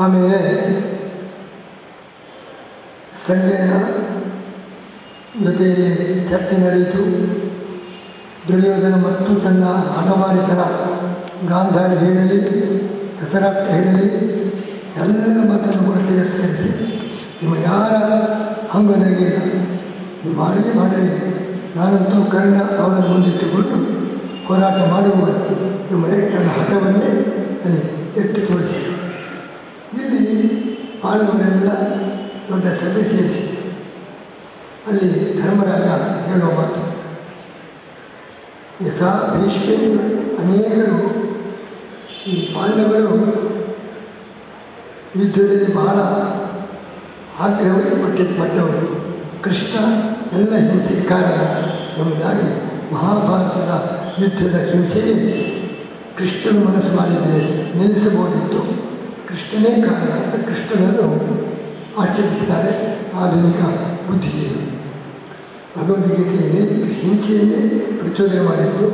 ಆಮೇಲೆ ಸಂಜಯನ ಜೊತೆಯಲ್ಲಿ ಚರ್ಚೆ ನಡೆಯಿತು. ದುರ್ಯೋಧನ ಮತ್ತು ತನ್ನ ಹಠಮಾರಿತನ ಗಾಂಧಾರಿ ಹೇಳಲಿ, ಧೃತರಾಷ್ಟ್ರ ಹೇಳಲಿ, ಎಲ್ಲರ ಮಾತನ್ನು ಕೂಡ ತಿರಸ್ಕರಿಸಿ, ನೀವು ಯಾರ ಹಂಗು ನನಗಿಲ್ಲ, ನೀವು ಮಾಡಿ ನಾನಂತೂ ಕರ್ಣ ಅವರನ್ನು ಮುಂದಿಟ್ಟುಕೊಂಡು ಹೋರಾಟ ಮಾಡುವವರು ನಿಮ್ಮ ತನ್ನ ಹಠವನ್ನೇ ಅಲ್ಲಿ ಎತ್ತಿ ತೋರಿಸಿದರು. ಇಲ್ಲಿ ಪಾಂಡವರೆಲ್ಲ ದೊಡ್ಡ ಸಭೆ ಸೇರಿಸಿತು. ಅಲ್ಲಿ ಧರ್ಮರಾಜ ಹೇಳುವ ಮಾತು, ಯಥಾ ಭೀಷ್ಮೇ ಅನೇಕರು ಈ ಪಾಂಡವರು ಯುದ್ಧದಲ್ಲಿ ಬಹಳ ಆಗ್ರಹಪಟ್ಟವರು, ಕೃಷ್ಣ ಎಲ್ಲ ಹಿಂಸೆಗೆ ಕಾರಣ ಎಂಬುದಾಗಿ ಮಹಾಭಾರತದ ಯುದ್ಧದ ಹಿಂಸೆಗೆ ಕೃಷ್ಣನ ಮನಸ್ಸು ಮಾಡಿದರೆ ನಿಲ್ಲಿಸಬಹುದಿತ್ತು, ಕೃಷ್ಣನೇ ಕಾರಣ ಅಂತ ಕೃಷ್ಣನನ್ನು ಆಕ್ಷೇಪಿಸಿದ್ದಾರೆ ಆಧುನಿಕ ಬುದ್ಧಿಜೀವಿ. ಭಗವದ್ಗೀತೆಯಲ್ಲಿ ಹಿಂಸೆಯನ್ನೇ ಪ್ರಚೋದನೆ ಮಾಡಿದ್ದು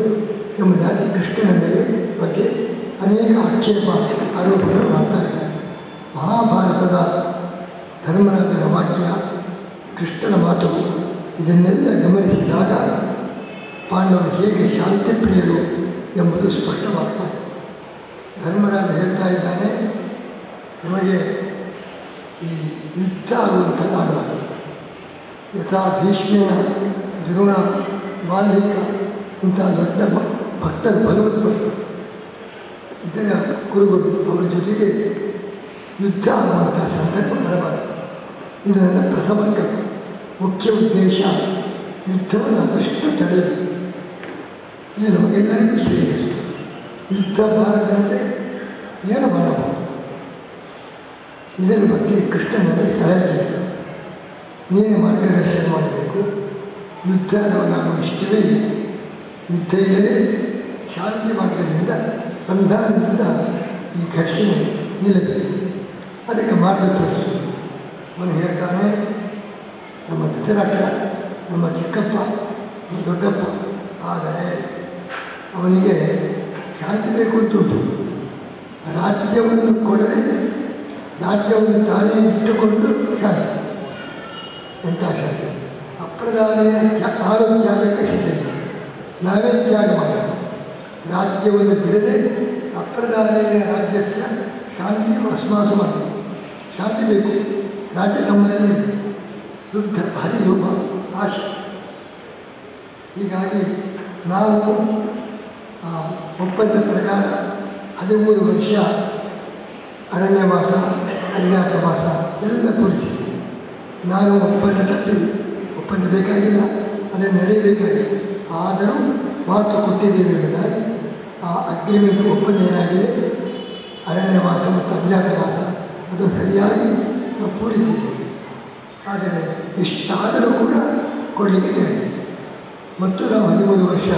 ಎಂಬುದಾಗಿ ಕೃಷ್ಣನ ಮೇಲೆ ಬಗ್ಗೆ ಅನೇಕ ಆಕ್ಷೇಪ ಆರೋಪಗಳು ಮಾಡ್ತಾ ಇದ್ದಾರೆ. ಮಹಾಭಾರತದ ಧರ್ಮರಾಜನ ವಾಕ್ಯ, ಕೃಷ್ಣನ ಮಾತು, ಇದನ್ನೆಲ್ಲ ಗಮನಿಸಿದಾಗ ಪಾಂಡವರು ಹೇಗೆ ಶಾಂತಿಪ್ರಿಯರು ಎಂಬುದು ಸ್ಪಷ್ಟವಾಗ್ತಾ ಇದೆ. ಧರ್ಮರಾಜ ಹೇಳ್ತಾ ಇದ್ದಾನೆ, ನಮಗೆ ಈ ಯುದ್ಧ ಆಗುವಂಥದ್ದು ಆಗಬಾರದು. ಯಥಾ ಭೀಷ್ಮೇನ ದ್ರೋಣ ವಾಲ್ಮೀಕ ಇಂಥ ದೊಡ್ಡ ಭಕ್ತರು, ಭಗವದ್ಭಕ್ತರು, ಇದರ ಕುರುಗಳು, ಅವರ ಜೊತೆಗೆ ಯುದ್ಧ ಆಗುವಂಥ ಸಂದರ್ಭ ಬರಬಾರದು. ಇದು ನನ್ನ ಪ್ರಥಮ ಮುಖ್ಯ ಉದ್ದೇಶ, ಯುದ್ಧವನ್ನು ಆದಷ್ಟು ತಡೆಯಬೇಕು. ಇದು ನಮಗೆಲ್ಲರಿಗೂ ಶ್ರೇಯ. ಯುದ್ಧ ಬಾರದಂತೆ ಏನು ಮಾಡಬಹುದು, ಇದರ ಬಗ್ಗೆ ಕೃಷ್ಣ ನಮಗೆ ಸಹಾಯ ಬೇಕು. ನೀನೇ ಮಾರ್ಗದರ್ಶನ ಮಾಡಬೇಕು. ಯುದ್ಧ ನಾವು ಇಷ್ಟವೇ ಇಲ್ಲ. ಯುದ್ಧ ಇಲ್ಲದೆ ಶಾಂತಿ ಮಾರ್ಗದಿಂದ, ಸಂಧಾನದಿಂದ ಈ ಘರ್ಷಣೆ ನಿಲ್ಲಬೇಕು. ಅದಕ್ಕೆ ಮಾರ್ಗ ತೋರಿಸು. ಅವನು ಹೇಳ್ತಾನೆ, ನಮ್ಮ ಧೃತರಾಷ್ಟ್ರ ನಮ್ಮ ಚಿಕ್ಕಪ್ಪ, ನಮ್ಮ ದೊಡ್ಡಪ್ಪ, ಆದರೆ ಅವನಿಗೆ ಶಾಂತಿ ಬೇಕು ಅಂತುಂಟು. ರಾಜ್ಯವನ್ನು ಕೊಡದೆ ರಾಜ್ಯವನ್ನು ತಾನೇ ಇಟ್ಟುಕೊಂಡು ಶಾಂತಿ. ಎಂಥ ಶಾಂತಿ? ಅಪ್ರಧಾನೆಯ ತ್ಯಾಗಕ್ಕೆ ಸಿದ್ಧತೆ. ನಾವೇ ತ್ಯಾಗ ಮಾಡೋಣ. ರಾಜ್ಯವನ್ನು ಬಿಡದೆ ಅಪ್ರಧಾನೆಯ ರಾಜ್ಯಸ್ಯ ಶಾಂತಿ ಅಸ್ಮಾಸ ಮಾಡಿ. ಶಾಂತಿ ಬೇಕು. ರಾಜ್ಯ ತಮ್ಮಲ್ಲಿ ಯುದ್ಧ ಹರಿರೂಪ ಆಶೆ. ಹೀಗಾಗಿ ನಾವು ಒಪ್ಪಂದ ಪ್ರಕಾರ 13 ವರ್ಷ ಅರಣ್ಯವಾಸ, ಅಜ್ಞಾತವಾಸ ಎಲ್ಲ ಪೂರಿಸಿದೆ. ನಾನು ಒಪ್ಪಂದ ಬೇಕಾಗಿಲ್ಲ, ಅದನ್ನು ನಡೆಯಬೇಕಾಗಿದೆ. ಆದರೂ ಮಾತು ಕೊಟ್ಟಿದ್ದೇವೆ ಎಂಬುದಾಗಿ ಆ ಅಗ್ರಿಮೆಂಟ್ ಒಪ್ಪಂದ ಏನಾಗಿದೆ, ಅರಣ್ಯವಾಸ ಮತ್ತು ಅಜ್ಞಾತವಾಸ ಅದು ಸರಿಯಾಗಿ ನಾವು ಪೂರೈಸಿದ್ದೇವೆ. ಆದರೆ ಇಷ್ಟಾದರೂ ಕೂಡ ಕೊಡಲಿಕ್ಕೆ ತಯಾರಿದೆ. ಮತ್ತು ನಾವು 13 ವರ್ಷ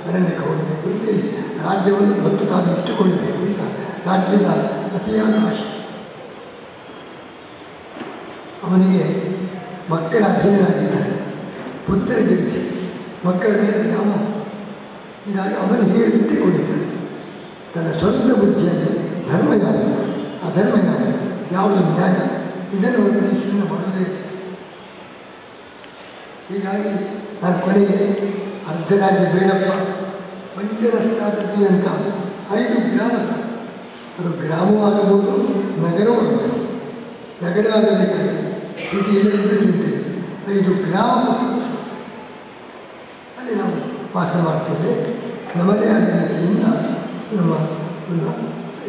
ಅರಣ್ಯಕ್ಕೆ ಹೋಗಬೇಕು ಅಂತೇಳಿ ರಾಜ್ಯವನ್ನು ಮತ್ತು ತಾನು ಇಟ್ಟುಕೊಳ್ಳಬೇಕು ಅಂತ ರಾಜ್ಯದ ಅತಿಯಾದ ಆಶೆ. ಅವನಿಗೆ ಮಕ್ಕಳ ಅಧೀನರಾಗಿದ್ದಾರೆ, ಪುತ್ರರಿದ್ದರೆ ಮಕ್ಕಳ ಮೇಲೆ ಯಾವ ಇದಾಗಿ ಅವನು ಹೇಳಿದಂತೆ ಕೊಡಿದ್ದಾನೆ. ತನ್ನ ಸ್ವಂತ ಬುದ್ಧಿಯಲ್ಲಿ ಧರ್ಮ ಯಾವುದು, ಅಧರ್ಮ ಯಾವುದು, ಯಾವುದು ನ್ಯಾಯ, ಇದನ್ನು ಒಂದು ಪರಿಶೀಲನೆ ಮಾಡೋದೇ. ಹೀಗಾಗಿ ನಾನು ಕೊನೆಗೆ ಅರ್ಧ ರಾಜ್ಯ ಬೇಡಪ್ಪ, ಪಂಚರಸ್ತಾದದಿ ಅಂತ 5 ಗ್ರಾಮ ಸಾಕು. ಅದು ಗ್ರಾಮವೂ ಆಗಬಹುದು, ನಗರವೂ ಆಗಬಹುದು. ನಗರವಾಗಬೇಕಾದ್ರೆ ಸಿಟಿಯಲ್ಲಿದ್ದ ಚಿಂತೆ 5 ಗ್ರಾಮ ಕೊಟ್ಟು ಅಲ್ಲಿ ನಾವು ವಾಸ ಮಾಡ್ತೇವೆ. ನಮ್ಮದೇ ಆದ ರೀತಿಯಿಂದ ನಮ್ಮ ಒಂದು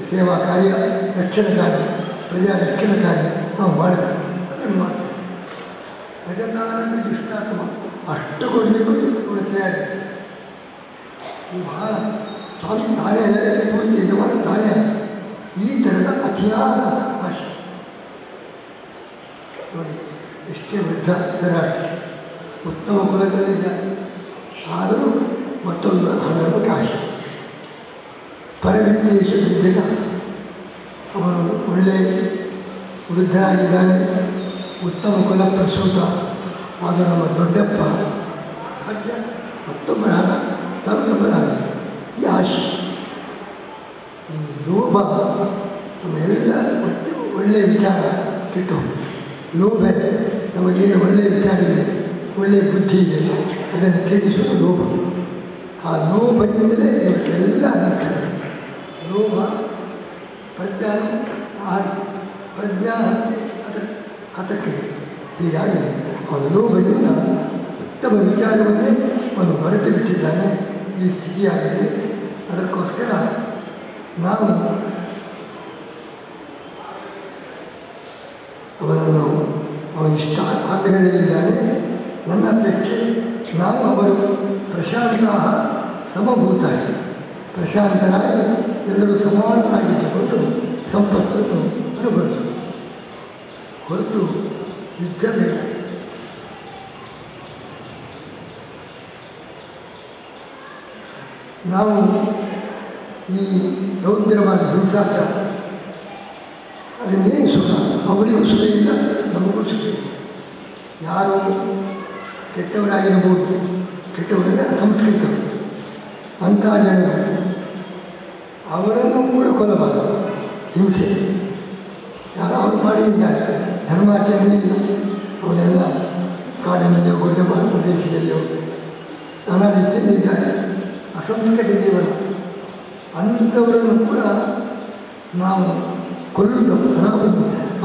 ಸೇವಾ ಕಾರ್ಯ, ರಕ್ಷಣಾ ಕಾರ್ಯ, ಪ್ರಜಾ ರಕ್ಷಣಾ ಕಾರ್ಯ ನಾವು ಮಾಡಬೇಕು. ಅದನ್ನು ಮಾಡ್ತೇವೆ. ಗಜದಾನಂದ ದುಷ್ಟಾತ್ಮ ಅಷ್ಟು ಕೊಡಬೇಕು ಕೂಡ ತಯಾರಿ. ಬಹಳ ಸ್ವಾಮಿ ತಾನೇ ಪೂರ್ತಿ ಯಜಮಾನ ತಾನೇ ಈ ಥರದ ಅತಿಯಾದ ಆಶೆ ನೋಡಿ. ಎಷ್ಟೇ ವೃದ್ಧ ಧೃತರಾಷ್ಟ್ರ ಉತ್ತಮ ಕುಲದಲ್ಲಿದ್ದಾರೆ, ಆದರೂ ಮತ್ತೊಂದು ಹಣಕ್ಕೆ ಆಶೆ. ಪರವಿದ್ಯೇಶ ವಿದ್ಯೆತ, ಅವನು ಒಳ್ಳೆಯ ವೃದ್ಧನಾಗಿದ್ದಾನೆ, ಉತ್ತಮ ಕುಲ ಪ್ರಸೂತ. ಆದರೂ ನಮ್ಮ ದೊಡ್ಡಪ್ಪ ರಾಜ್ಯ ಮತ್ತೊಬ್ಬರ ಹಣ ತಮ್ಮದಾನ, ಈ ಆಶೆ, ಈ ಲೋಭ ನಮ್ಮೆಲ್ಲ ಒಳ್ಳೆಯ ವಿಚಾರ ಕೆಟ್ಟು ಲೋಭ ನಮಗೇನು ಒಳ್ಳೆಯ ವಿಚಾರ ಇದೆ, ಒಳ್ಳೆಯ ಬುದ್ಧಿ ಇದೆ, ಅದನ್ನು ಕೆಡಿಸುವುದು ಲೋಭ. ಆ ಲೋಭದಿಂದಲೇ ಇವತ್ತೆಲ್ಲ ಅನರ್ಥಗಳು. ಲೋಭ ಪ್ರಜ್ಞಾನ ಪ್ರಜ್ಞಾ ಹತಕ್ಕೆ. ಹೀಗಾಗಿ ಅವನ ಲೋಭದಿಂದ ಉತ್ತಮ ವಿಚಾರವನ್ನೇ ಅವನು ಮರೆತು ಬಿಟ್ಟಿದ್ದಾನೆ. ಈ ಸ್ಥಿತಿಯಾಗಿದೆ. ಅದಕ್ಕೋಸ್ಕರ ನಾವು ಅವನನ್ನು ಅವನ ಇಷ್ಟ ಆಗ್ರಹದಲ್ಲಿದ್ದಾನೆ. ನನ್ನ ಅಪೇಕ್ಷೆ ನಾವು ಅವರು ಪ್ರಶಾಂತ ಸಮಭೂತ, ಪ್ರಶಾಂತರಾಗಿ ಎಲ್ಲರೂ ಸಮಾನರಾಗಿಟ್ಟುಕೊಂಡು ಸಂಪತ್ತನ್ನು ಅನುಭವಿಸು, ಹೊರತು ಯುದ್ಧ ಬೇಡ. ನಾವು ಈ ರೌದ್ರವಾದ ಹಿಂಸಾಚಾರ ಅದನ್ನೇನು ಸುಖ, ಅವರಿಗೂ ಸುಖ ಇಲ್ಲ, ನಮಗೂ ಸುಖ ಇಲ್ಲ. ಯಾರು ಕೆಟ್ಟವರಾಗಿರಬಹುದು, ಕೆಟ್ಟವರನ್ನೇ ಅಸಂಸ್ಕೃತರು, ಅಂಥ ಜನರು ಅವರನ್ನು ಕೂಡ ಕೊಲ್ಲಬಾರದು. ಹಿಂಸೆ ಯಾರು ಅವರು ಮಾಡಿದ್ದಾರೆ, ಧರ್ಮಾಚರಣೆ ಇಲ್ಲ, ಅವರೆಲ್ಲ ಕಾಡಿನಲ್ಲಿಯೋ ಗುಡ್ಡ ಪ್ರದೇಶದಲ್ಲಿಯೋ ನಾನಾ ರೀತಿಯಲ್ಲಿ ಇದ್ದಾರೆ, ಅಸಂಸ್ಕೃತ ಜೀವನ. ಅಂಥವರನ್ನು ಕೂಡ ನಾವು ಕೊಲ್ಲುವುದು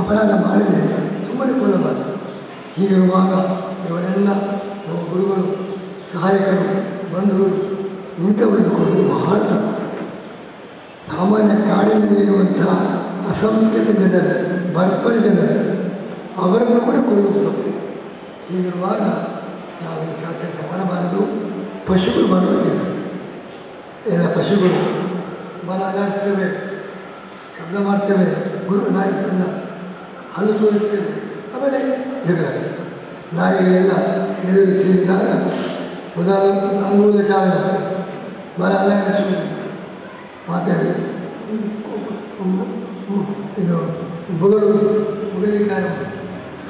ಅಪರಾಧ ಮಾಡಿದರೆ ಸುಮ್ಮನೆ ಕೊಲ್ಲಬಾರದು. ಹೀಗಿರುವಾಗ ಇವರೆಲ್ಲ ನಮ್ಮ ಗುರುಗಳು, ಸಹಾಯಕರು, ಬಂಧುಗಳು ಇಂಥವರನ್ನು ಕೊಲ್ಲುವುದು ಬಹಳ ತಪ್ಪು. ಸಾಮಾನ್ಯ ಕಾಡಿನಲ್ಲಿರುವಂತಹ ಅಸಂಸ್ಕೃತ ಜನರು, ಬರ್ಬರಿ ಜನರು, ಅವರನ್ನು ಕೂಡ ಕೊಲ್ಲುವುದು ತಪ್ಪು. ಹೀಗಿರುವಾಗ ನಾವು ಇಂಥ ಕೆಲಸ ಮಾಡಬಾರದು. ಪಶುಗಳು ಮಾಡುವ ಕೆಲಸ, ಎಲ್ಲ ಪಶುಗಳು ಬಲ ಅಲ್ಲಾಡಿಸ್ತೇವೆ, ಶಬ್ದ ಮಾಡ್ತೇವೆ, ಗುರು ನಾಯಿಗಳನ್ನ ಹಲ್ಲು ತೋರಿಸ್ತೇವೆ, ಆಮೇಲೆ ಜಗಳ. ನಾಯಿಗಳೆಲ್ಲ ಎದುರು ಸೇರಿದಾಗ ಮೊದಲ ಅಂಗೂಲ ಚಾಲನೆ, ಬಲ ಅಲ್ಲಾಡಿಸುವುದು, ಮತ್ತು ಇದು ಬುಗಲಿದ್ದಾರೆ,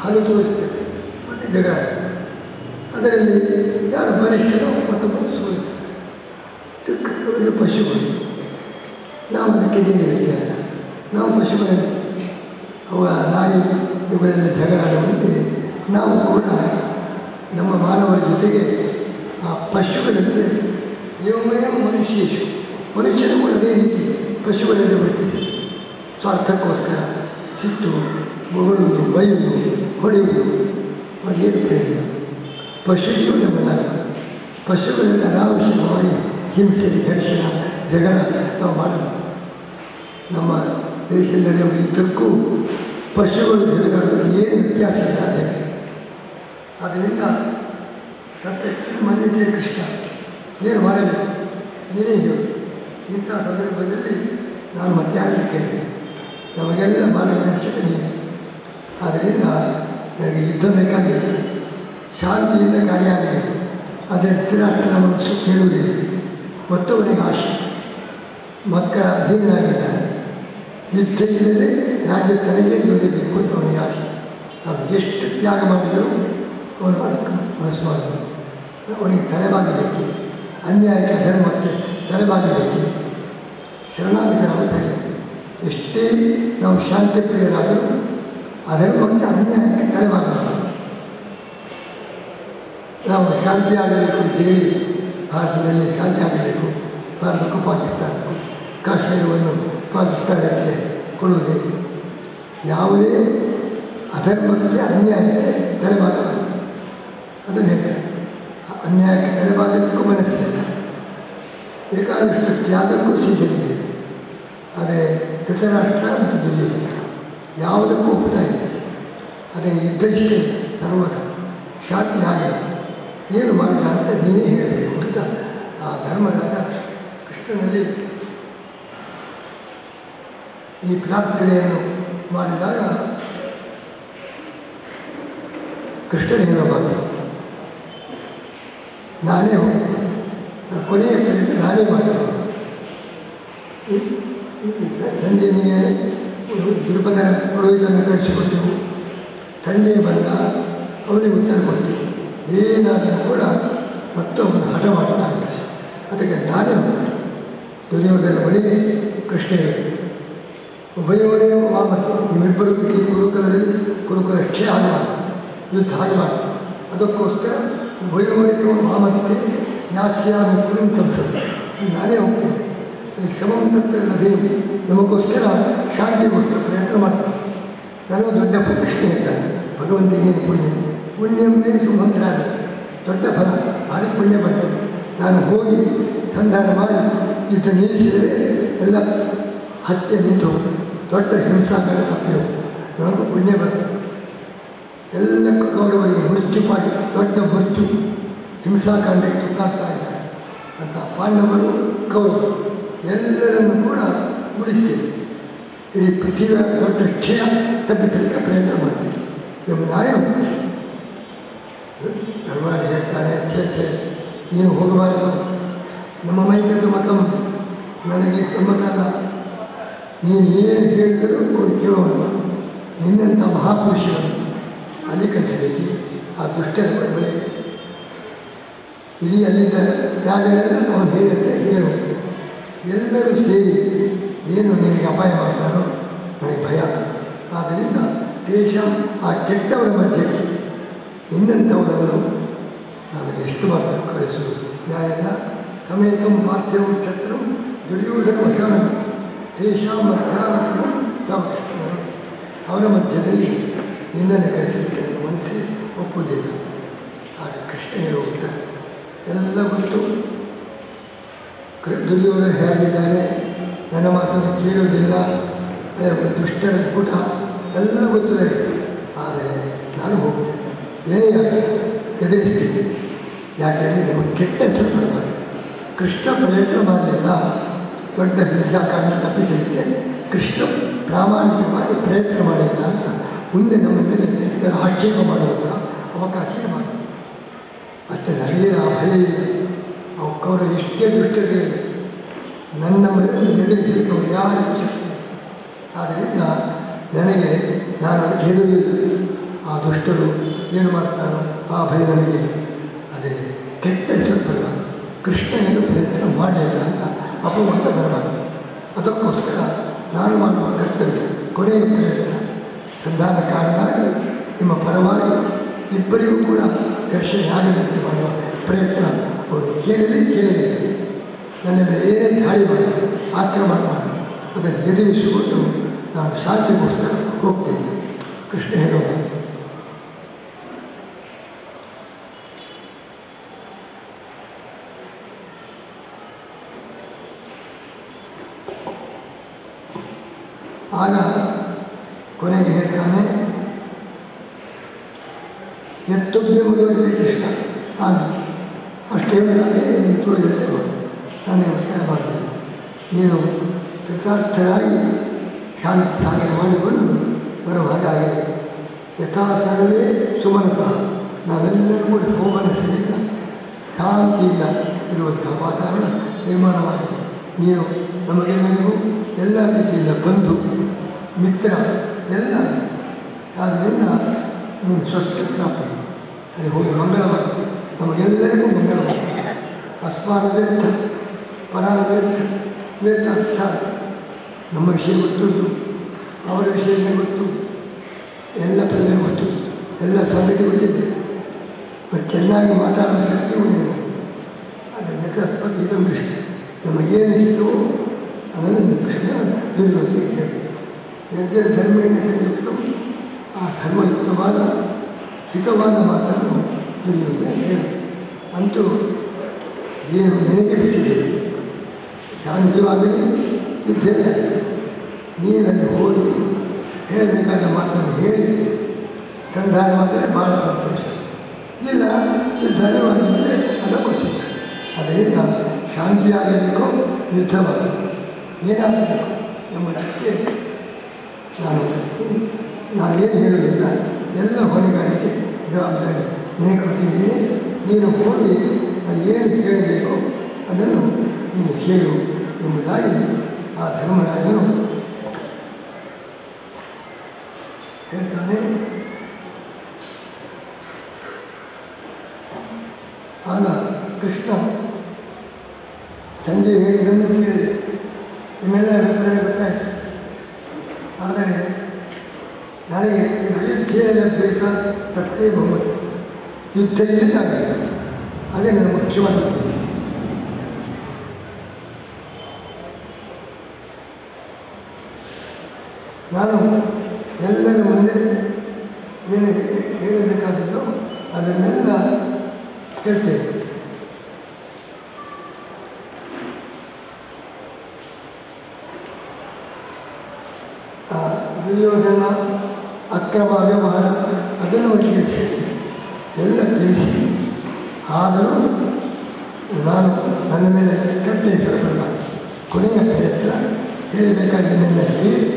ಹಲ್ಲು ತೋರಿಸ್ತೇವೆ, ಮತ್ತು ಜಗಳ. ಅದರಲ್ಲಿ ಯಾರು ಬಲಿಷ್ಠನೋ ಮತ್ತೊಬ್ಬರು ಸೋಲಿಸ್ತಾರೆ. ಇದು ಪಶುಗಳು. ನಾವು ಅದಕ್ಕೆ ನೀನು ವ್ಯತ್ಯಾಸ. ನಾವು ಪಶುಗಳಲ್ಲಿ ಅವ ನಾಯಿ ಇವುಗಳೆಲ್ಲ ಜಗಳಾಡುವಂತೆ ನಾವು ಕೂಡ ನಮ್ಮ ಮಾನವರ ಜೊತೆಗೆ ಆ ಪಶುಗಳಂತೆ ಏವಮೇವ ಮನುಷ್ಯೇಶು, ಮನುಷ್ಯನು ಕೂಡ ಅದೇ ರೀತಿ ಪಶುಗಳಂತೆ ವರ್ತಿಸಿ ಸ್ವಾರ್ಥಕ್ಕೋಸ್ಕರ ಸಿಟ್ಟು, ಬೊಗಳುವುದು, ಬೈಯುವುದು, ಹೊಡೆಯುವುದು, ಏನು ಪ್ರಯೋಜನ? ಪಶು ಜೀವನ ಬದಲಾಗ ಪಶುಗಳಿಂದ ಅನಾವಶ್ಯಕವಾಗಿ ಹಿಂಸೆ, ಘರ್ಷಣ, ಜಗಳ ನಾವು ಮಾಡಬಹುದು. ನಮ್ಮ ದೇಶದಲ್ಲಿ ನಡೆಯುವ ಯುದ್ಧಕ್ಕೂ ಪಶುಗಳು ಜಗಳಾಡೋದು ಏನು ವ್ಯತ್ಯಾಸ ಇಲ್ಲ. ಅದೇ ಆದ್ದರಿಂದ ಮನ್ನಿಸೇ ಕೃಷ್ಣ ಏನು ಮಾಡಬೇಕು ನೀನೇ ಹೇಳು. ಇಂಥ ಸಂದರ್ಭದಲ್ಲಿ ನಾನು ಮಧ್ಯಾಹ್ನ ಕೇಳಿದೆ, ನಮಗೆಲ್ಲ ಮಾರ್ಗದರ್ಶಕ ನೀನು. ಆದ್ದರಿಂದ ನನಗೆ ಯುದ್ಧ ಬೇಕಾಗಿಲ್ಲ, ಶಾಂತಿಯಿಂದ ಕಾರ್ಯ ಆಗಬೇಕು. ಅದೇ ಧೃತರಾಷ್ಟ್ರ ಮನಸ್ಸು ಕೇಳುವುದಿಲ್ಲ, ಮತ್ತೊಬ್ಬನಿಗೆ ಆಶೆ, ಮಕ್ಕಳ ಅಧೀನರಾಗಿದ್ದಾನೆ, ಯುದ್ಧ ಇಲ್ಲದೆ ರಾಜ್ಯ ತನಗೆ ದೊರೆಯಬೇಕು ಅಂತ ಅವನಿಗೆ ಆಶೆ. ನಾವು ಎಷ್ಟು ತ್ಯಾಗ ಮಾಡಿದರೂ ಅವನು ಅದಕ್ಕೆ ಮನಸ್ಸು ಮಾಡಬೇಕು. ಅವನಿಗೆ ತಲೆಬಾಗಬೇಕು, ಅನ್ಯಾಯಕ್ಕೆ ಧರ್ಮಕ್ಕೆ ತಲೆಬಾಗಬೇಕು. ಶರಣಾಗತರಾದ ಸರಿ, ಎಷ್ಟೇ ನಾವು ಶಾಂತಿ ಪ್ರಿಯರಾದರೂ ಅಧರ್ಮಕ್ಕೆ ಅನ್ಯಾಯಕ್ಕೆ ತಲೆಬಾಗಬೇಕು. ನಾವು ಶಾಂತಿ ಆಗಬೇಕು ಅಂತೇಳಿ ಭಾರತದಲ್ಲಿ ಶಾಂತಿ ಆಗಬೇಕು, ಭಾರತಕ್ಕೂ ಪಾಕಿಸ್ತಾನಕ್ಕೂ, ಕಾಶ್ಮೀರವನ್ನು ಪಾಕಿಸ್ತಾನಕ್ಕೆ ಕೊಡುವುದೇ, ಯಾವುದೇ ಅಧರ್ಮಕ್ಕೆ ಅನ್ಯಾಯಕ್ಕೆ ತಲೆಬಾಗಬೇಕು. ಅದನ್ನು ಹೇಳ್ತಾರೆ. ಅನ್ಯಾಯಕ್ಕೆ ತಲೆಬಾಗಲಿಕ್ಕೂ ಮನಸ್ಸಿಲ್ಲ, ಬೇಕಾದಷ್ಟು ತ್ಯಾಗಕ್ಕೂ ಸಿದ್ಧವಿದೆ. ಆದರೆ ಧೃತರಾಷ್ಟ್ರ ಮತ್ತು ದುರ್ಯೋಧನ ಯಾವುದಕ್ಕೂ ಒಪ್ಪುತ್ತಾ ಇದೆ. ಅದೇ ಯುದ್ಧ ಇಷ್ಟೇ ಸರ್ವತ ಶಾಂತಿ ಆಗಿದೆ, ಏನು ಮಾಡಿದ ಅಂತ ನೀನೇ ಹೇಳಬೇಕು ಅಂತ ಆ ಧರ್ಮರಾಜ ಕೃಷ್ಣನಲ್ಲಿ ಈ ಪ್ರಾರ್ಥನೆಯನ್ನು ಮಾಡಿದಾಗ ಕೃಷ್ಣನ ಹೇಳಬಾರದು, ನಾನೇ ಹೋಗಿ ಕೊನೆಯ ಪರ್ಯಂತ ನಾನೇ ಮಾಡ್ತೇನೆ. ಸಂಜೆನಿಗೆ ದ್ರುಪದನ ಪುರೋಹಿತನ ಕಳಿಸಿಕೊಟ್ಟೆವು. ಸಂಜೆ ಬಂದ ಅವನಿಗೆ ಉತ್ತರ ಕೊಟ್ಟೆವು. ಏನಾದರೂ ಕೂಡ ಮತ್ತೊಬ್ಬನು ಹಠ ಮಾಡ್ತಾನೆ, ಅದಕ್ಕೆ ನಾನೇ ಹೋಗ್ತೇನೆ. ದುರ್ಯೋಧನ ಬಳಿಗೆ ಕೃಷ್ಣ ಹೇಳಿದರು, ಉಭಯೋರೇವ ವಾಮತಿ, ನಿಮ್ಮಿಬ್ಬರು ಈ ಕುರುಕುಲದಲ್ಲಿ ಕುರುಕುಲ ಕ್ಷಯ ಆಗಬಾರ್ದು, ಯುದ್ಧ ಆಗಬಾರ್ದು. ಅದಕ್ಕೋಸ್ಕರ ಉಭಯೋರೇವ ವಾಮತೆ ಯಾಸ್ಯಾಮಿ ಪುರಿಂ ಸಂಸದೆ, ನಾನೇ ಹೋಗ್ತೇನೆ. ಅಲ್ಲಿ ಶ್ರಮಂ ತತ್ರ ಲಭೇವು, ನಮಗೋಸ್ಕರ ಶಾಂತಿಗೋಸ್ಕರ ಪ್ರಯತ್ನ ಮಾಡ್ತಾರೆ. ನನಗೂ ದೊಡ್ಡ ಪ್ರಶ್ನೆ ಹೇಳ್ತಾನೆ, ಭಗವಂತನಿಗೇನು ಪುಣ್ಯ? ಪುಣ್ಯವೇ ಸುಮಂತ್ರಾದ ದೊಡ್ಡ ಫಲ, ಭಾರಿ ಪುಣ್ಯ ಬರ್ತದೆ. ನಾನು ಹೋಗಿ ಸಂಧಾನ ಮಾಡಿ ಯುದ್ಧ ನಿಲ್ಲಿಸಿದರೆ ಎಲ್ಲ ಹತ್ಯೆ ನಿಂತು ಹೋಗ್ತದೆ, ದೊಡ್ಡ ಹಿಂಸಾಕಾಂಡ ತಪ್ಪಿ ಹೋಗ್ತದೆ, ನನಗೂ ಪುಣ್ಯ ಬರ್ತದೆ. ಎಲ್ಲ ಕೌರವರಿಗೆ ಮೃತ್ಯು ಮಾಡಿ ದೊಡ್ಡ ಮೃತ್ಯು ಹಿಂಸಾಕಾಂಡಕ್ಕೆ ತುತ್ತಾಗ್ತಾ ಇದ್ದಾರೆ ಅಂತ ಪಾಂಡವರು ಕೌರವರು ಎಲ್ಲರನ್ನು ಕೂಡ ಉಳಿಸ್ತೇವೆ. ಇಡೀ ಪೃಥ್ವಿಯ ದೊಡ್ಡ ಕ್ಷಯ ತಪ್ಪಿಸಲಿಕ್ಕೆ ಪ್ರಯತ್ನ ಮಾಡ್ತೀವಿ ಎಂಬ ನ್ಯಾಯ. ಧರ್ಮರಾಜ ಹೇಳ್ತಾನೆ, ಛೇ ನೀನು ಹೋಗಬಾರದು, ನಮ್ಮ ಮೈಕದ್ದು ಮತಂ, ನನಗೆ ಗಮ್ಮತ್ತಲ್ಲ. ನೀನು ಏನು ಹೇಳಿದರೂ ಅವ್ರು ಕೇಳೋಣ. ನಿನ್ನಂಥ ಮಹಾಪುರುಷರನ್ನು ಅಲ್ಲಿ ಕಳಿಸಬೇಕು, ಆ ದುಷ್ಟರ ಬಳಿಗೆ ಇಡೀ ಅಲ್ಲಿದ್ದ ರಾಜನೆಲ್ಲ ಅವನು ಹೇಳಿದಂತೆ ಹೇಳು. ಎಲ್ಲರೂ ಸೇರಿ ಏನು ನಿನಗೆ ಅಪಾಯ ಮಾಡ್ತಾರೋ ನನಗೆ ಭಯ. ಆದ್ದರಿಂದ ದೇಶ ಆ ಕೆಟ್ಟವರ ಮಧ್ಯಕ್ಕೆ ನಿನ್ನಂಥವರನ್ನು ನಾನು ಎಷ್ಟು ಮಾತ್ರ ಕಳಿಸುವುದು ನ್ಯಾಯ ಇಲ್ಲ. ಸಮೇತಂ ಪಾರ್ಥ್ಯವು ಕ್ಷತ್ರಂ ದುರ್ಯೋಧನ ವಶಾನ ದೇಶ ಮಧ್ಯಾಹ್ನ ತಮ್ಮ ಅವರ ಮಧ್ಯದಲ್ಲಿ ನಿನ್ನನ್ನು ಕಳಿಸಲಿಕ್ಕೆ ನನ್ನ ಮನಸ್ಸೇ ಒಪ್ಪುವುದಿಲ್ಲ. ಆಗ ಕೃಷ್ಣ ಹೇಳುತ್ತಾರೆ, ಎಲ್ಲ ಗೊತ್ತು ದುರ್ಯೋಧನ ಹೇಗಿದ್ದಾನೆ, ನನ್ನ ಮಾತನ್ನು ಕೇಳುವುದಿಲ್ಲ, ಅದೇ ದುಷ್ಟರ ಕೂಟ ಎಲ್ಲ ಗೊತ್ತು ನನಗೆ. ಆದರೆ ನಾನು ಹೋಗ್ತೇನೆ, ಏನೇ ಎದುರಿಸ್ತೀನಿ. ಯಾಕೆಂದರೆ ನಮಗೆ ಕೆಟ್ಟ ಹೆಸರು ಬರಬಾರ್ದು. ಕೃಷ್ಣ ಪ್ರಯತ್ನ ಮಾಡಲಿಲ್ಲ ದೊಡ್ಡ ಹಿಂಸಾಕಾಂಡ ತಪ್ಪಿಸಲಿಕ್ಕೆ. ಕೃಷ್ಣ ಪ್ರಾಮಾಣಿಕವಾಗಿ ಪ್ರಯತ್ನ ಮಾಡಿಲ್ಲ ಅಂತ ಮುಂದೆ ನಮ್ಮ ಮೇಲೆ ಇದರ ಆಕ್ಷೇಪ ಮಾಡುವಂಥ ಅವಕಾಶ ಮಾಡಿ. ಮತ್ತು ನನಗೆ ಆ ಭಯ ಇಲ್ಲ. ಅವಕ್ಕವರು ಎಷ್ಟೇ ದುಷ್ಟರಿರಲಿ ನನ್ನ ಎದುರಿಸಲಿಕ್ಕೆ ಅವರು ಯಾರಿಗೂ ಶಕ್ತಿ ಇಲ್ಲ. ಆದ್ದರಿಂದ ನನಗೆ ನಾನು ಅದಕ್ಕೆ ಹೆದರುವುದಿಲ್ಲ. ಆ ದುಷ್ಟರು ಏನು ಮಾಡ್ತಾರೋ ಆ ಭಯ ನನಗೆ. ಅದೇ ಕೆಟ್ಟ ಹೆಸರು ಬರಬಾರ್ದು. ಕೃಷ್ಣ ಏನು ಪ್ರಯತ್ನ ಮಾಡಲಿಲ್ಲ ಅಂತ ಅಪವಾದ ಬರಬಾರ್ದು. ಅದಕ್ಕೋಸ್ಕರ ನಾನು ಮಾಡುವ ಕರ್ತವ್ಯ ಕೊನೆಯ ಪ್ರಯತ್ನ ಸಂಧಾನಕಾರನಾಗಿ ನಿಮ್ಮ ಪರವಾಗಿ ಇಬ್ಬರಿಗೂ ಕೂಡ ಘರ್ಷಣೆ ಆಗದಂತೆ ಮಾಡುವ ಪ್ರಯತ್ನ ಅವರು ಕೇಳಿದೆ. ನನ್ನ ಮೇಲೆ ಏನೇ ದಾಳಿ ಮಾಡಿ ಆಕ್ರಮಣ ಮಾಡಿ ಅದನ್ನು ಎದುರಿಸಿಕೊಂಡು ನಾನು ಶಾಂತಿಗೋಸ್ಕರ ಹೋಗ್ತೇನೆ. ಕೃಷ್ಣ ಹೇಳೋಣ. ಆಗ ಕೊನೆಗೆ ಹೇಳ್ತಾನೆ, ಎತ್ತೊಬ್ಬೆ ಮುಂದುವರಿದೆ ಕೃಷ್ಣ. ಆಗ ಅಷ್ಟು ಹೇಳಿದಾಗ ನೀನು ತೋರಿಸುತ್ತೆ ನಾನೇ ಒತ್ತಾಯ ಮಾಡಲಿಲ್ಲ. ನೀನು ಕೃತಾರ್ಥರಾಗಿ ಶಾಂತಿ ಸಾಧನೆ ಮಾಡಿಕೊಂಡು ಬರುವ ಹಾಗಾಗಿದೆ. ಯಥಾ ಸರ್ವೇ ಸುಮನಸಃ, ನಾವೆಲ್ಲರೂ ಕೂಡ ಸೋಮನಸ್ಸಿನಿಂದ ಶಾಂತಿಯಿಂದ ಇರುವಂಥ ವಾತಾವರಣ ನಿರ್ಮಾಣವಾಗಿದೆ. ನೀನು ನಮಗೆಲ್ಲರಿಗೂ ಎಲ್ಲ ರೀತಿಯಿಂದ ಬಂಧು ಮಿತ್ರ ಎಲ್ಲ. ಆದ್ದರಿಂದ ನೀನು ಸ್ವಚ್ಛ ಪ್ರಾಪ್ತಿ ಅಲ್ಲಿ ಹೋಗಿ ಮಂಗಳವಾಗಿ ನಮಗೆಲ್ಲರಿಗೂ ಮಂಗಳವಾಗಿ. ಅಸ್ಮಾನ ವೇತ್ತ ಪರಾನ ವೇತ್ತ ಅರ್ಥ. ನಮ್ಮ ವಿಷಯ ಗೊತ್ತುಂಟು, ಅವರ ವಿಷಯನೇ ಗೊತ್ತು, ಎಲ್ಲ ಪ್ರಮೇಯ ಗೊತ್ತು, ಎಲ್ಲ ಸಂಗತಿ ಗೊತ್ತಿದೆ. ಬಟ್ ಚೆನ್ನಾಗಿ ಮಾತಾಡುವ ಶಕ್ತಿ ಉಂಟು. ಅದು ಯಥಾಸ್ಪತಿ ಇದೊಂದು ದೃಷ್ಟಿ. ನಮಗೇನು ಇಷ್ಟವೋ ಅದನ್ನು ಕೃಷ್ಣ ದುರ್ಯೋಧನಿಗೆ ಹೇಳಿ ಯಜ್ಞ ಧರ್ಮೇಣ ಸಂಯುಕ್ತ, ಆ ಧರ್ಮಯುಕ್ತವಾದ ಹಿತವಾದ ಮಾತನ್ನು ದುರ್ಯೋಧನಿಗೆ ಹೇಳಿ. ಅಂತೂ ಏನು ನಿನಗೆ ಬಿಟ್ಟಿದೆ, ಶಾಂತಿವಾಗಲಿ ಯುದ್ಧವೇ ಆಗಲಿ, ನೀನಲ್ಲಿ ಹೋಗಿ ಹೇಳಬೇಕಾದ ಮಾತನ್ನು ಹೇಳಿ ಸಂಧಾನವಾದರೆ ಭಾಳ ಸಂತೋಷ. ಇಲ್ಲ ಯುದ್ಧನೇ ಮಾಡಿದರೆ ಅದಕ್ಕೋಸ್ಕರ. ಅದರಿಂದ ಶಾಂತಿಯಾಗಬೇಕೋ ಯುದ್ಧವಾಗಬೇಕು, ಏನಾಗಬೇಕು ಎಂಬುದಕ್ಕೆ ನಾನೇನು ಹೇಳುವುದಿಲ್ಲ. ಎಲ್ಲ ಹೊಣೆಗಾರಿಕೆ ಜವಾಬ್ದಾರಿ ನಿನಗೆ ಕೊಟ್ಟಿದ್ದೀನಿ. ನೀನು ಹೋಗಿ ನಾನು ಏನು ಹೇಳಬೇಕು ಅದನ್ನು ನೀನು ಹೇಳು ಎಂಬುದಾಗಿ ಆ ಧರ್ಮರಾಜನು ಹೇಳ್ತಾನೆ. ಆಗ ಕೃಷ್ಣ ಸಂಜೆ ಹೇಳಿದ್ದನ್ನು ಕೇಳಿದೆ. ನಿಮ್ಮೆಲ್ಲ ಅಭಿಪ್ರಾಯ ಗೊತ್ತಾಯಿತು. ಆದರೆ ನನಗೆ ಅಯೋಧ್ಯೆಯಲ್ಲಿ ಬೇಕಾ ತತ್ತೇ ಬಹುಮತ ಯುದ್ಧ ಇಲ್ಲಿದ್ದಾಗ ಅದೇ ನನ್ನ ಮುಖ್ಯವಾದ ನಾನು ಎಲ್ಲರ ಮುಂದೆ ಏನು ಹೇಳಬೇಕಾದದ್ದು ಅದನ್ನೆಲ್ಲ ಹೇಳ್ತೇನೆ. ದುರ್ಯೋಧನ ಅಕ್ರಮ ವ್ಯವಹಾರ ಅದನ್ನು ಅವರು ತಿಳಿಸಿದೆ, ಎಲ್ಲ ತಿಳಿಸಿ. ಆದರೂ ನಾನು ನನ್ನ ಮೇಲೆ ಕೆಟ್ಟ ಹೆಸರು ಬರಲ್ಲ. ಕೊನೆಯ ಪ್ರಯತ್ನ ಹೇಳಬೇಕಾದ್ದನ್ನೆಲ್ಲ ಹೇಳಿ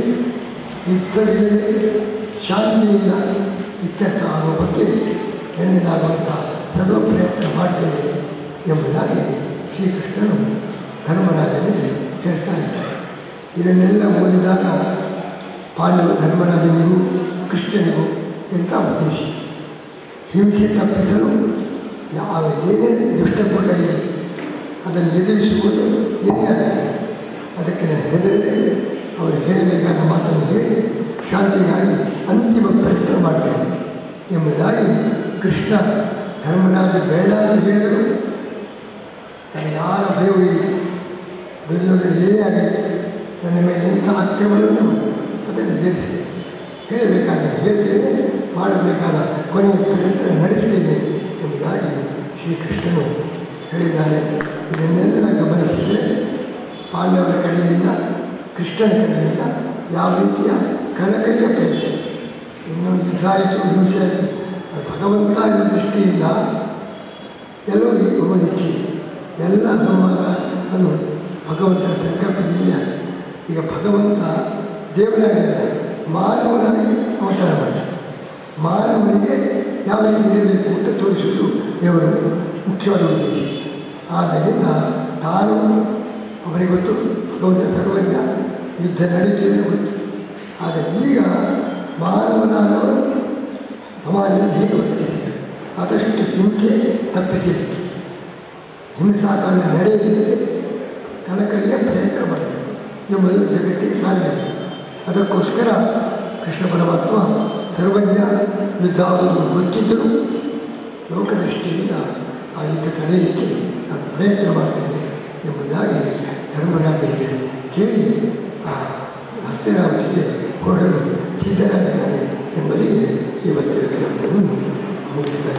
ಯುದ್ಧದಲ್ಲಿ ಶಾಂತಿಯಿಂದ ಇತ್ಯರ್ಥ ಆಗುವ ಬಗ್ಗೆ ಎನ್ನಿದಾಗುವಂಥ ಸರ್ವ ಪ್ರಯತ್ನ ಮಾಡ್ತೇನೆ ಎಂಬುದಾಗಿ ಶ್ರೀಕೃಷ್ಣನು ಧರ್ಮರಾಜನಿಗೆ ಹೇಳ್ತಾ ಇದ್ದಾರೆ. ಇದನ್ನೆಲ್ಲ ಓದಿದಾಗ ಪಾಂಡವ ಧರ್ಮರಾಜನಿಗೂ ಕೃಷ್ಣನಿಗೂ ಎಂಥ ಉದ್ದೇಶ, ಹಿಂಸೆ ತಪ್ಪಿಸಲು ಯಾವ ಏನೇ ದುಷ್ಟಪುಟ ಇದೆ ಅದನ್ನು ಎದುರಿಸಿಕೊಂಡು ಏನೇ ಅದಕ್ಕೆ ಹೆದರದೆ ಅವರು ಹೇಳಬೇಕಾದ ಮಾತನ್ನು ಹೇಳಿ ಶಾಂತಿಗಾಗಿ ಅಂತಿಮ ಪ್ರಯತ್ನ ಮಾಡ್ತೇನೆ ಎಂಬುದಾಗಿ ಕೃಷ್ಣ ಧರ್ಮರಾಜ ಬೇಡ ಅಂತ ಹೇಳಿದರು. ನನಗೆ ಯಾರ ಭಯವೂ ಇಲ್ಲ, ದುರ್ಯೋಧನ ಏನೇ ಆಗಲಿ ನನ್ನ ಮೇಲೆ ಎಂಥ ಆಕ್ರಮಣವನ್ನು ಅದನ್ನು ಎದುರಿಸಿದೆ, ಹೇಳಬೇಕಾದರೆ ಹೇಳ್ತೇನೆ, ಮಾಡಬೇಕಾದ ಕೊನೆಯ ಪ್ರಯತ್ನ ನಡೆಸ್ತೇನೆ ಎಂಬುದಾಗಿ ಶ್ರೀಕೃಷ್ಣನು ಹೇಳಿದ್ದಾನೆ. ಇದನ್ನೆಲ್ಲ ಗಮನಿಸಿದರೆ ಪಾಂಡವರ ಕಡೆಯಿಂದ ಕೃಷ್ಣನ ಕಡೆಯಿಂದ ಯಾವ ರೀತಿಯ ಕಳಕಳಿಯ ಪ್ರಯತ್ನ, ಇನ್ನೂ ಯುದ್ಧ ಆಯಿತು, ಹಿಂಸೆ ಆಯಿತು, ಭಗವಂತ ಎಂಬ ದೃಷ್ಟಿಯಿಂದ ಎಲ್ಲವೂ ಹೋಲಿಚ್ಚಿ ಎಲ್ಲ ಸಂವಾದ ಅದು ಭಗವಂತನ ಸಂಕಲ್ಪದಿಂದ. ಈಗ ಭಗವಂತ ದೇವರಾಗಿಲ್ಲ, ಮಾನವನಾಗಿ ಅವತಾರ ಮಾಡಿ ಮಾನವನಿಗೆ ಯಾವ ರೀತಿ ಇರಬೇಕು ಅಂತ ತೋರಿಸುವುದು ದೇವರು ಮುಖ್ಯವಾದ ಉದ್ದೇಶ. ಆದ್ದರಿಂದ ತಾನು ಅವರಿಗೆ ಗೊತ್ತು, ಭಗವಂತ ಸರ್ವಜ್ಞ, ಯುದ್ಧ ನಡೀತಿದೆ ಗೊತ್ತು. ಆದರೆ ಈಗ ಮಾನವನಾದವರು ಸಮಾಜದಲ್ಲಿ ಹೇಗೆ ವರ್ತಿಸಿದೆ, ಆದಷ್ಟು ಹಿಂಸೆ ತಪ್ಪಿಸಿದೆ, ಹಿಂಸಾಕಾಂಡ ನಡೆಯಲಿದೆ, ಕಳಕಳಿಯ ಪ್ರಯತ್ನ ಮಾಡಬೇಕು ಎಂಬುದು ಜಗತ್ತಿಗೆ ಸಾಧ್ಯ. ಅದಕ್ಕೋಸ್ಕರ ಕೃಷ್ಣ ಪರಮಾತ್ಮ ಸರ್ವಜ್ಞ, ಯುದ್ಧ ಆಗುವುದು ಗೊತ್ತಿದ್ದರೂ ಲೋಕದೃಷ್ಟಿಯಿಂದ ಆ ಯುದ್ಧ ತಡೆಯಲಿಕ್ಕೆ ನಾನು ಪ್ರಯತ್ನ ಮಾಡ್ತೇನೆ ಎಂಬುದಾಗಿ ಧರ್ಮರಾಜನಿಗೆ ಕೇಳಿ ಆ ಹಸ್ತಿನಾವತಿಗೆ ಹೊರಡಲು ಸಿದ್ಧರಾಗಿದ್ದಾನೆ ಎಂಬುದಕ್ಕೆ ಇವತ್ತಿನ ಗ್ರಂಥವನ್ನು ಮುಗಿಸ್ತಾ